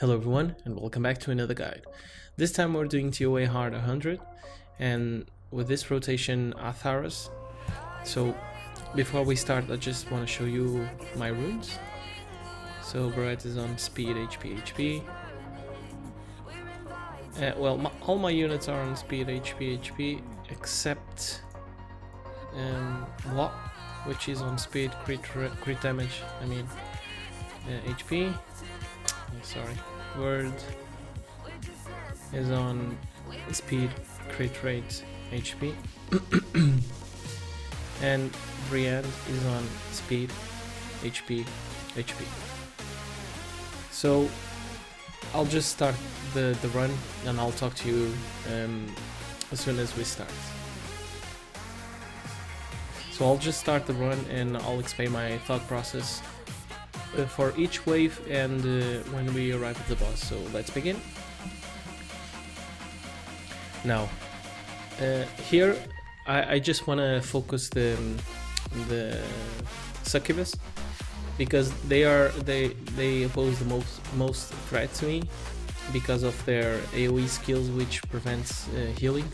Hello everyone and welcome back to another guide. This time we're doing TOA hard 100 and with this rotation Ath'tharos. So before we start I just want to show you my runes. So Barrett is on speed HP. All my units are on speed HP except Lot, which is on speed crit damage, HP. Sorry. Word is on speed crit rate HP and Brienne is on speed HP. So I'll just start the run and I'll talk to you as soon as we start. So I'll just start the run and I'll explain my thought process for each wave and when we arrive at the boss. So let's begin. Now here I just want to focus the succubus because they pose the most threat to me because of their AoE skills, which prevents healing.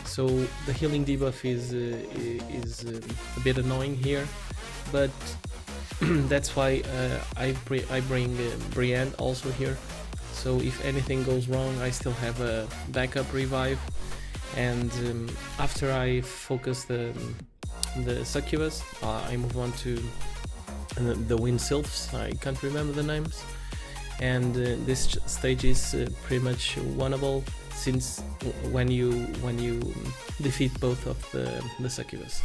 So the healing debuff is a bit annoying here, but that's why I bring Brienne also here, so if anything goes wrong I still have a backup revive. And after I focus the succubus, I move on to the wind sylphs. I can't remember the names, and this stage is pretty much winnable since when you defeat both of the succubus.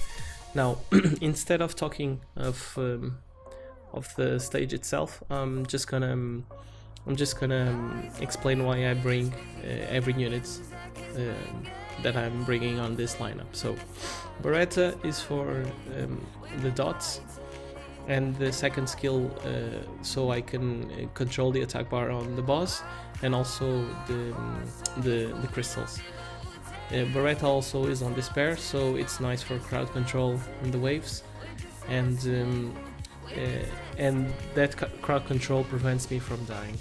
Now instead of talking of the stage itself, I'm just gonna explain why I bring every unit that I'm bringing on this lineup. So Beretta is for the dots and the second skill, so I can control the attack bar on the boss and also the crystals. Beretta also is on despair, so it's nice for crowd control in the waves, and that crowd control prevents me from dying.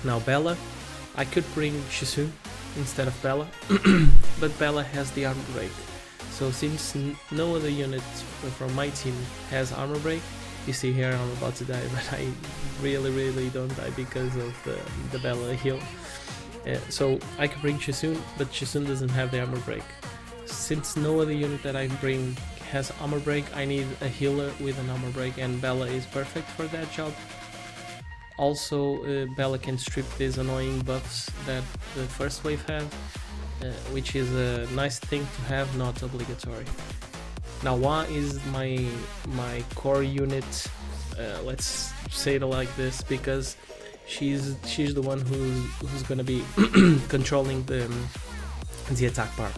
Now Bella, I could bring Shisun instead of Bella, but Bella has the armor break. So since no other unit from my team has armor break, you see here I'm about to die, but I really don't die because of the Bella heal. So I could bring Shisun, but Shisun doesn't have the armor break. Since no other unit that I bring has armor break, I need a healer with an armor break, and Bella is perfect for that job. Also Bella can strip these annoying buffs that the first wave have, which is a nice thing to have, not obligatory. Now Wa is my core unit, let's say it like this, because she's the one who's gonna be controlling the attack bar.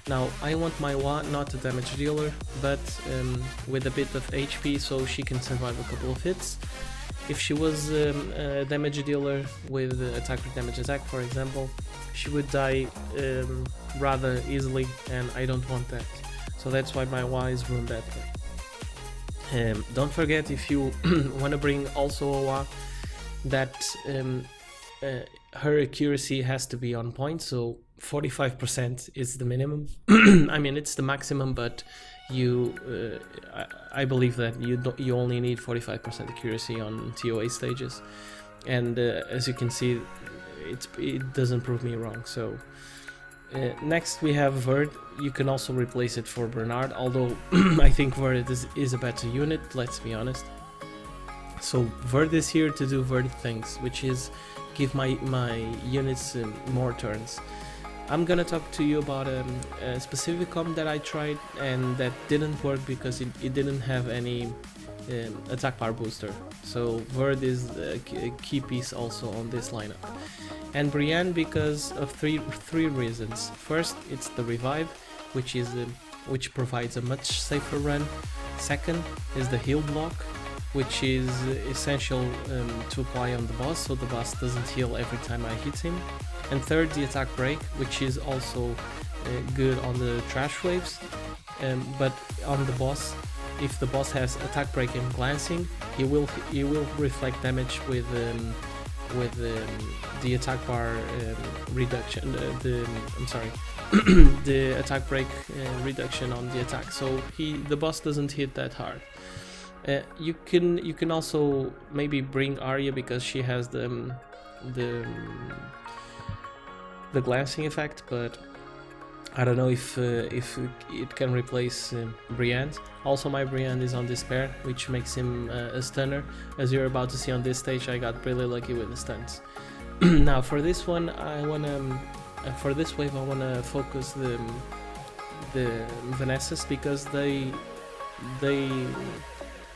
Now I want my Wa not a damage dealer, but with a bit of HP, so she can survive a couple of hits. If she was a damage dealer with attack with damage attack, for example, she would die rather easily, and I don't want that. So that's why my Wa is run that way. Don't forget, if you want to bring also a Wa, that her accuracy has to be on point, so 45% is the minimum. I mean, it's the maximum, but I believe that you only need 45% accuracy on TOA stages, and as you can see, it doesn't prove me wrong. So next we have Verd. You can also replace it for Bernard, although I think Verd is a better unit, let's be honest. So Verd is here to do Verd things, which is give my units more turns. I'm gonna talk to you about a specific comp that I tried and that didn't work because it didn't have any attack bar booster. So Verd is a key piece also on this lineup. And Brienne because of three reasons. First, it's the revive, which provides a much safer run. Second is the heal block, which is essential to apply on the boss, so the boss doesn't heal every time I hit him. And third, the attack break, which is also good on the trash waves, but on the boss, if the boss has attack break and glancing, he will reflect damage with the attack bar reduction, I'm sorry, the attack break reduction on the attack, so the boss doesn't hit that hard. You can also maybe bring Arya because she has the glancing effect, but I don't know if it can replace Brienne. Also, my Brienne is on Despair, which makes him a stunner. As you're about to see on this stage, I got really lucky with the stuns. Now for this one, for this wave, I wanna focus the Vanessas because they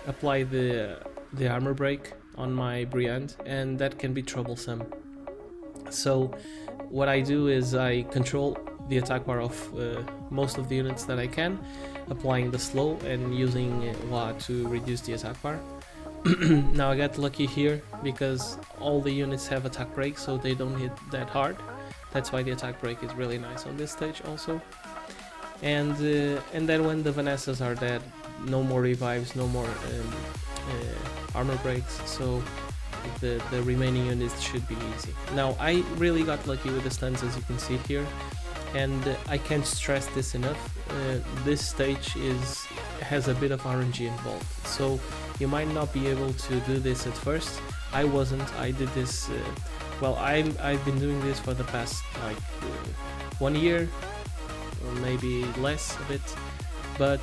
apply the armor break on my Brienne, and that can be troublesome. So what I do is I control the attack bar of most of the units that I can, applying the slow and using Wa to reduce the attack bar. Now I got lucky here because all the units have attack break, so they don't hit that hard. That's why the attack break is really nice on this stage also. And then when the Vanessas are dead, no more revives, no more armor breaks, so the remaining units should be easy. Now I really got lucky with the stuns, as you can see here, and I can't stress this enough. This stage has a bit of RNG involved, so you might not be able to do this at first. I wasn't. I did this. Well, I've been doing this for the past like 1 year, or maybe less a bit, but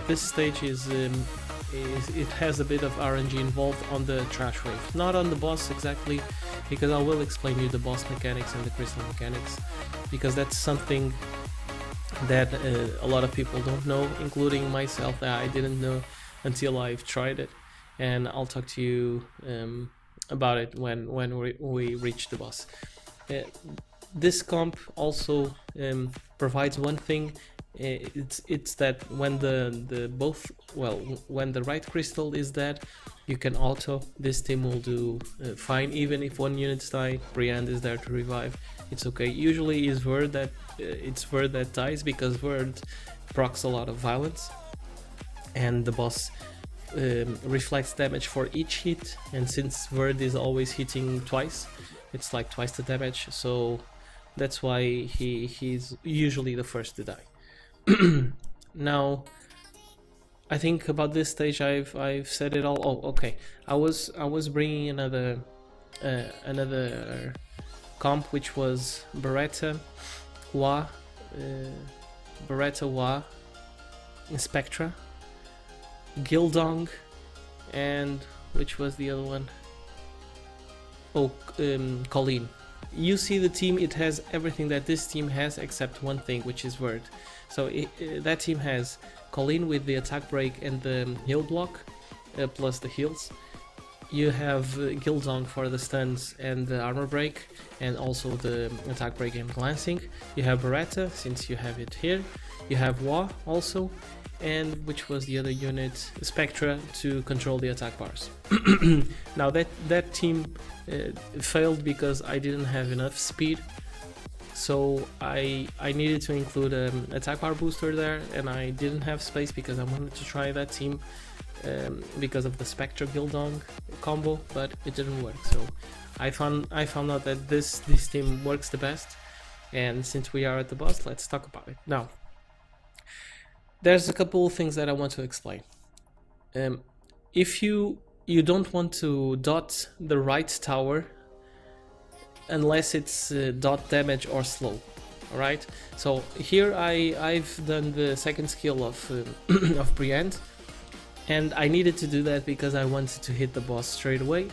this stage it has a bit of RNG involved on the trash wave, not on the boss exactly, because I will explain you the boss mechanics and the crystal mechanics, because that's something that a lot of people don't know, including myself, that I didn't know until I've tried it, and I'll talk to you about it when we reach the boss. This comp also provides one thing. It's that when when the right crystal is dead, you can auto. This team will do fine, even if one unit's die. Brienne is there to revive. It's okay. Usually it's Verd that dies, because Verd procs a lot of violence, and the boss reflects damage for each hit. And since Verd is always hitting twice, it's like twice the damage. So that's why he's usually the first to die. Now, I think about this stage I've said it all. Oh, okay. I was bringing another comp, which was Beretta, Wa, Spectra, Gildong, and which was the other one? Oh, Colleen. You see the team, it has everything that this team has except one thing, which is Verd. So that team has Colleen with the attack break and the heal block, plus the heals. You have Gildong for the stuns and the armor break, and also the attack break and glancing. You have Beretta, since you have it here. You have Wa also, and which was the other unit, Spectra, to control the attack bars. Now that team failed because I didn't have enough speed, so I needed to include an attack bar booster there, and I didn't have space because I wanted to try that team because of the Spectra Gildong combo, but it didn't work. So I found out that this team works the best, and since we are at the boss, let's talk about it now. There's a couple of things that I want to explain. If you don't want to dot the right tower unless it's dot damage or slow, alright? So here I've done the second skill of of Brienne, and I needed to do that because I wanted to hit the boss straight away,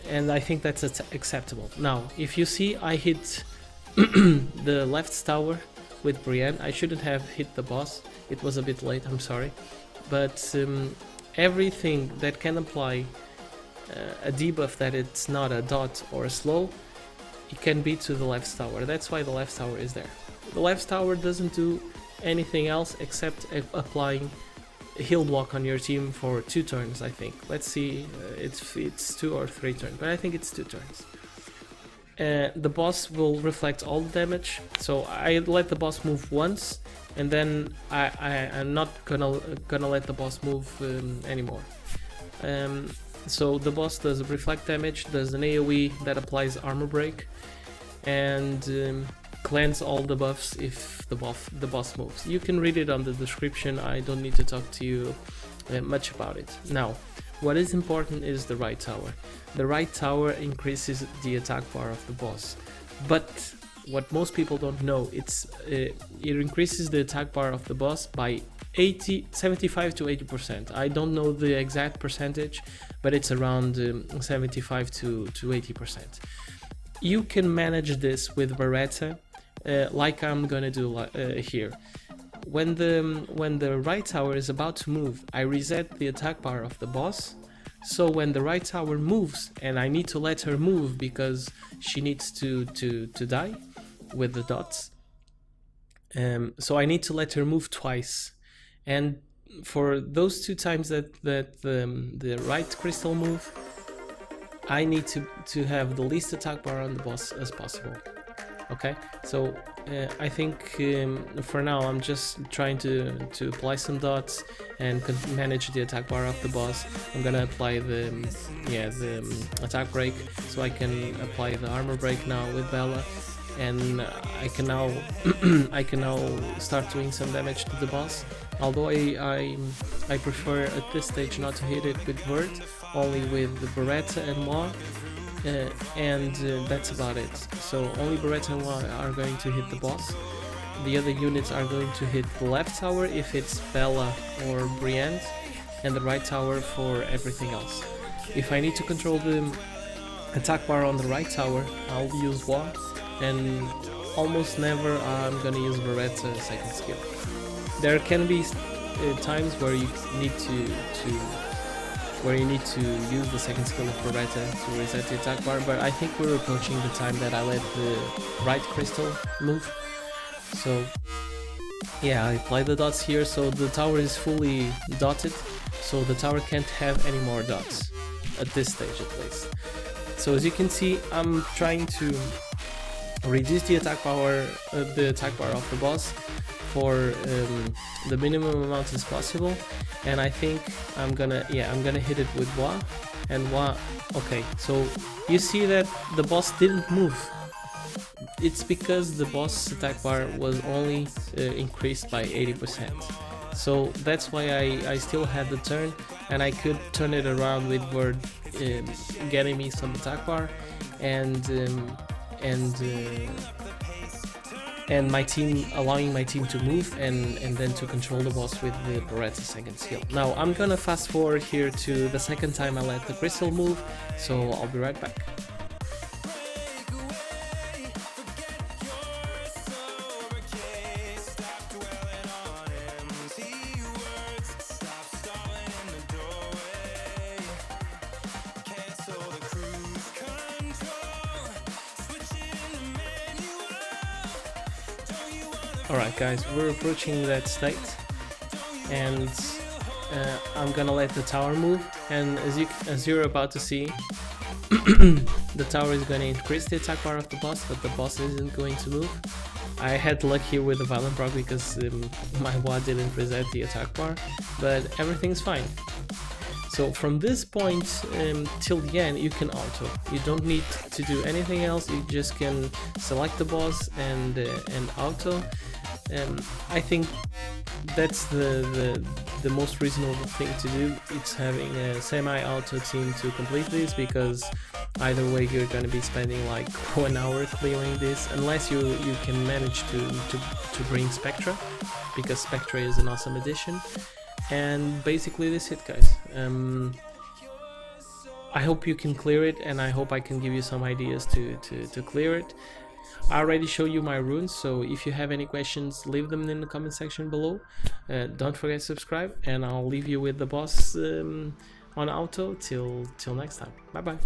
and I think that's acceptable. Now, if you see, I hit the left tower with Brienne. I shouldn't have hit the boss, it was a bit late, I'm sorry, but everything that can apply a debuff that it's not a dot or a slow, it can be to the left tower. That's why the left tower is there. The left tower doesn't do anything else except applying a heal block on your team for 2 turns, I think. Let's see, it's 2 or 3 turns, but I think it's 2 turns. The boss will reflect all the damage, so I let the boss move once, and then I'm not gonna let the boss move anymore. So the boss does reflect damage, does an AoE that applies armor break, and cleanse all the buffs if the boss moves. You can read it on the description, I don't need to talk to you much about it. Now, what is important is the right tower. The right tower increases the attack bar of the boss, but what most people don't know, it increases the attack bar of the boss by 75 to 80%. I don't know the exact percentage, but it's around 75 to 80%. You can manage this with Beretta, like I'm gonna do here. When the right tower is about to move, I reset the attack bar of the boss. So when the right tower moves, and I need to let her move because she needs to die with the dots, so I need to let her move twice. And for those 2 times that the right crystal move, I need to have the least attack bar on the boss as possible. Okay, so I think for now I'm just trying to apply some dots and manage the attack bar of the boss. I'm gonna apply the attack break, so I can apply the armor break now with Bella, and I can now start doing some damage to the boss. Although I prefer at this stage not to hit it with Vert, only with the Beretta and Moa. And that's about it. So only Beretta and Moa are going to hit the boss. The other units are going to hit the left tower if it's Bella or Brienne, and the right tower for everything else. If I need to control the attack bar on the right tower, I'll use Moa, and almost never I'm gonna use Beretta second skill. There can be times where you need to use the second skill of Beretta to reset the attack bar, but I think we're approaching the time that I let the right crystal move. So yeah, I apply the dots here, so the tower is fully dotted, so the tower can't have any more dots at this stage at least. So as you can see, I'm trying to reduce the attack bar of the boss for the minimum amount as possible, and I think I'm gonna hit it with Wa, and Wa. Okay, so you see that the boss didn't move. It's because the boss attack bar was only increased by 80%. So that's why I still had the turn, and I could turn it around with Word getting me some attack bar, and my team, allowing my team to move and then to control the boss with the Beretta second skill. Now I'm gonna fast forward here to the second time I let the crystal move, so I'll be right back. Alright guys, we're approaching that state, and I'm gonna let the tower move, and as you're about to see, the tower is gonna increase the attack bar of the boss, but the boss isn't going to move. I had luck here with the Violent Proc because my WAD didn't reset the attack bar, but everything's fine. So from this point till the end, you can auto. You don't need to do anything else. You just can select the boss and auto. I think that's the most reasonable thing to do. It's having a semi-auto team to complete this, because either way you're going to be spending like 1 hour clearing this, unless you can manage to bring Spectra, because Spectra is an awesome addition. And basically that's it, guys. I hope you can clear it, and I hope I can give you some ideas to clear it. I already showed you my runes, so if you have any questions, leave them in the comment section below. Don't forget to subscribe, and I'll leave you with the boss on auto till next time. Bye bye.